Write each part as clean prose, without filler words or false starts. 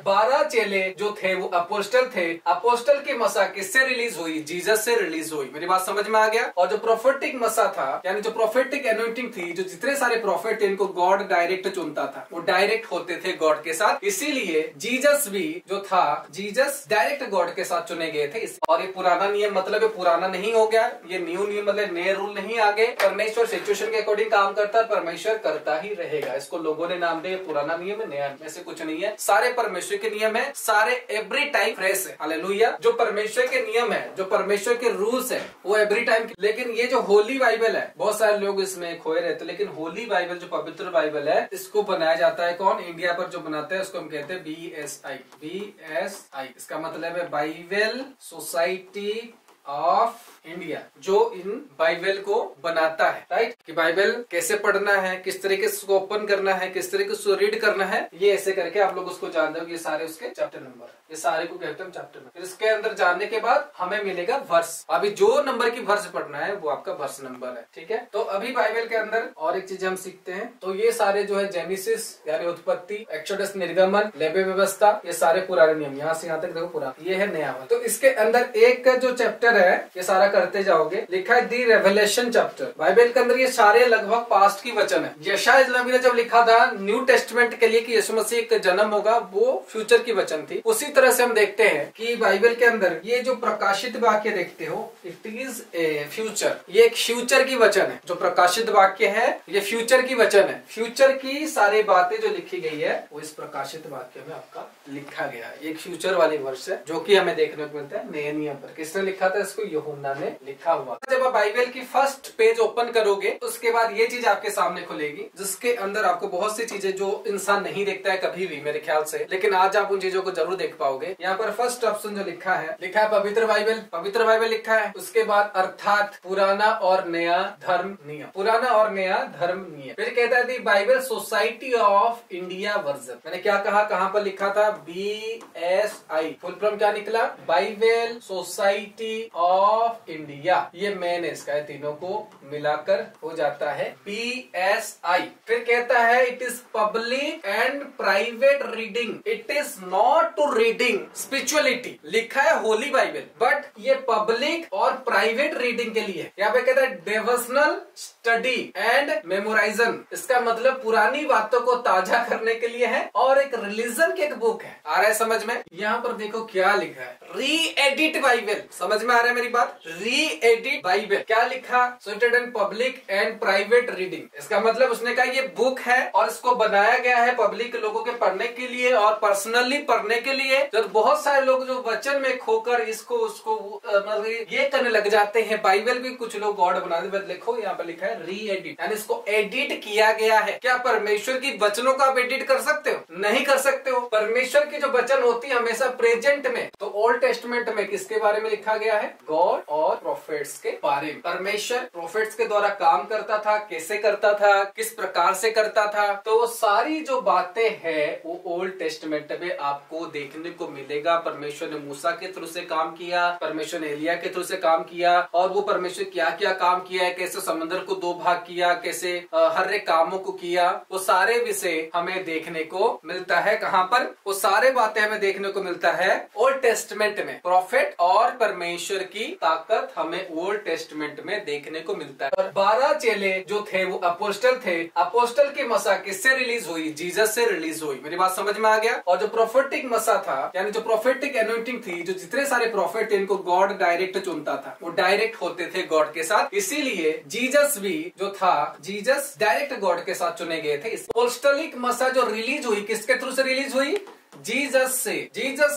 12 चेले जो थे वो अपोस्टल थे। अपोस्टल की मसा किससे रिलीज हुई? जीसस से रिलीज हुई। मेरी बात समझ में आ गया? और जो प्रोफेटिक मसा था, यानी जो प्रोफेटिक एनोइंटिंग थी, जो जितने सारे प्रॉफिट थे इनको गॉड डायरेक्ट चुनता था, वो डायरेक्ट होते थे गॉड के साथ। इसीलिए जीसस भी जो था, जीसस डायरेक्ट गॉड के साथ चुने गए थे। और ये पुराना नियम मतलब ये पुराना नहीं हो गया, ये न्यू नियम मतलब नए रूल नहीं आ गए। परमेश्वर सिचुएशन के अकॉर्डिंग काम करता है, परमेश्वर करता ही रहेगा। इसको लोगों ने नाम दिया पुराना नियम है, नया में से कुछ नहीं है। सारे परमेश्वर के नियम है, सारे एवरी टाइम फ्रेश है। हालेलुया। जो परमेश्वर के नियम है, जो परमेश्वर के रूल्स है, वो एवरी टाइम। लेकिन ये जो होली बाइबल है, बहुत सारे लोग इसमें खोए रहते, लेकिन होली बाइबल जो पवित्र बाइबल है, इसको बनाया जाता है कौन? इंडिया पर जो बनाते हैं उसको हम कहते हैं BSI। BSI इसका मतलब है बाइबल सोसाइटी ऑफ इंडिया, जो इन बाइबल को बनाता है, राइट? कि बाइबल कैसे पढ़ना है, किस तरीके से उसको ओपन करना है, किस तरीके से रीड करना है, ये ऐसे करके आप लोग उसको जान जाओगे। ये सारे उसके चैप्टर नंबर है, ये सारे को कहते हैं चैप्टर नंबर। फिर इसके अंदर जानने के बाद हमें मिलेगा वर्स। अभी जो नंबर की वर्स पढ़ना है वो आपका वर्स नंबर है, ठीक है? तो अभी बाइबल के अंदर और एक चीज हम सीखते हैं। तो ये सारे जो है जेनेसिस यानी उत्पत्ति, एक्सोडस निर्गमन, लेवी व्यवस्था, ये सारे पुराने नियम, यहाँ से यहाँ तक देखो पूरा, ये है नया। तो इसके अंदर एक जो चैप्टर है, ये सारा करते जाओगे, लिखा है दी रेवलेशन चैप्टर। बाइबल के अंदर ये सारे लगभग पास्ट की वचन है। यशायाह नबी ने जब लिखा था न्यू टेस्टमेंट के लिए कि यीशु मसीह का जन्म होगा, वो फ्यूचर की वचन थी। उसी तरह से हम देखते हैं कि बाइबल के अंदर ये जो प्रकाशित वाक्य देखते हो, इट इज ए फ्यूचर, ये एक फ्यूचर की वचन है। जो प्रकाशित वाक्य है ये फ्यूचर की वचन है। फ्यूचर की सारी बातें जो लिखी गई है वो इस प्रकाशित वाक्य में आपका लिखा गया है। एक फ्यूचर वाली वर्ष है जो कि हमें देखने को मिलता है नए नियम पर। किसने लिखा था इसको? यूहन्ना ने लिखा हुआ। जब आप बाइबल की फर्स्ट पेज ओपन करोगे उसके बाद ये चीज आपके सामने खुलेगी, जिसके अंदर आपको बहुत सी चीजें जो इंसान नहीं देखता है कभी भी मेरे ख्याल से, लेकिन आज आप उन चीजों को जरूर देख पाओगे। यहाँ पर फर्स्ट ऑप्शन जो लिखा है पवित्र बाइबल। पवित्र बाइबल लिखा है। उसके बाद अर्थात पुराना और नया धर्म नियम, पुराना और नया धर्म नियम। फिर कहता है Bible society of India version. मैंने क्या कहा, कहाँ पर लिखा था? BSI। फुल फॉर्म क्या निकला? Bible society of India. ये मेन इसका है, तीनों को मिलाकर हो जाता है BSI। फिर कहता है it is public and private reading, it is not to reading spirituality. लिखा है होली बाइबल, बट ये पब्लिक और प्राइवेट रीडिंग के लिए। यहाँ पे कहता है डिवोशनल स्टडी एंड मेमोराइजन। इसका मतलब पुरानी बातों को ताजा करने के लिए है और एक रिलीजन की एक बुक है। आ रहा है समझ में? यहाँ पर देखो क्या लिखा है, री एडिट बाइबल। समझ में आ रहा है मेरी बात? री एडिट बाइबल। क्या लिखा? Suited and public and private reading. इसका मतलब उसने कहा ये बुक है और इसको बनाया गया है पब्लिक लोगों के पढ़ने के लिए और पर्सनली पढ़ने के लिए। जब बहुत सारे लोग जो वचन में खोकर इसको उसको मतलब ये करने लग जाते हैं, बाइबल भी कुछ लोग गॉड बना दे। देखो यहाँ पर लिखा है री एडिट, यानी इसको एडिट किया गया है। क्या परमेश्वर की वचनों को आप एडिट कर सकते हो? नहीं कर सकते हो। परमेश्वर की जो वचन होती है हमेशा प्रेजेंट में। तो ओल्ड टेस्टमेंट में किसके बारे में लिखा गया है? गॉड और प्रोफेट्स के बारे में। परमेश्वर प्रोफेट्स के द्वारा काम करता था, कैसे करता था, किस प्रकार से करता था। तो वो सारी जो बातें हैं वो ओल्ड टेस्टमेंट में आपको देखने को मिलेगा। परमेश्वर ने मूसा के थ्रू से काम किया, परमेश्वर ने एलिया के थ्रू से काम किया, और वो परमेश्वर क्या क्या काम किया है, कैसे समंदर को 2 भाग किया, कैसे हर एक कामों को किया, वो सारे विषय हमें देखने को मिलता है। कहाँ पर? वो सारे बातें हमें देखने को मिलता है ओल्ड टेस्टमेंट में। प्रॉफिट और परमेश्वर की ताकत हमें ओल्ड टेस्टमेंट में देखने को मिलता है। और 12 चेले जो थे वो अपोस्टल थे। अपोस्टल की मसा किससे रिलीज हुई? जीसस से रिलीज हुई। मेरी बात समझ में आ गया? और जो प्रोफेटिक मसा था, यानी जो प्रोफेटिक एनोइंटिंग थी, जो जितने सारे प्रॉफिट थे इनको गॉड डायरेक्ट चुनता था, वो डायरेक्ट होते थे गॉड के साथ। इसीलिए जीसस भी जो था, जीसस डायरेक्ट गॉड के साथ चुने गए थे। अपोस्टलिक मसा जो रिलीज हुई, किसके थ्रू से रिलीज हुई? जीसस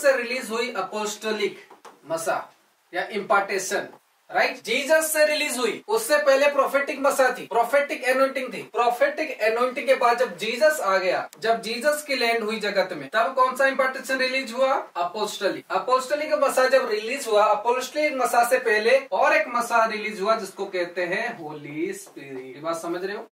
से रिलीज हुई अपोस्टलिक मसा या इम्पार्टेशन, राइट? जीसस से रिलीज हुई। उससे पहले प्रोफेटिक मसा थी, प्रोफेटिक एनोइंटिंग थी। प्रोफेटिक एनोइंटिंग के बाद जब जीसस आ गया, जब जीसस की लैंड हुई जगत में, तब कौन सा इम्पार्टेशन रिलीज हुआ? अपोस्टलिक। अपोस्टलिक मसा जब रिलीज हुआ, अपोस्टलिक मसा से पहले और एक मसा रिलीज हुआ जिसको कहते हैं होली स्पिरिट। बात समझ रहे हो?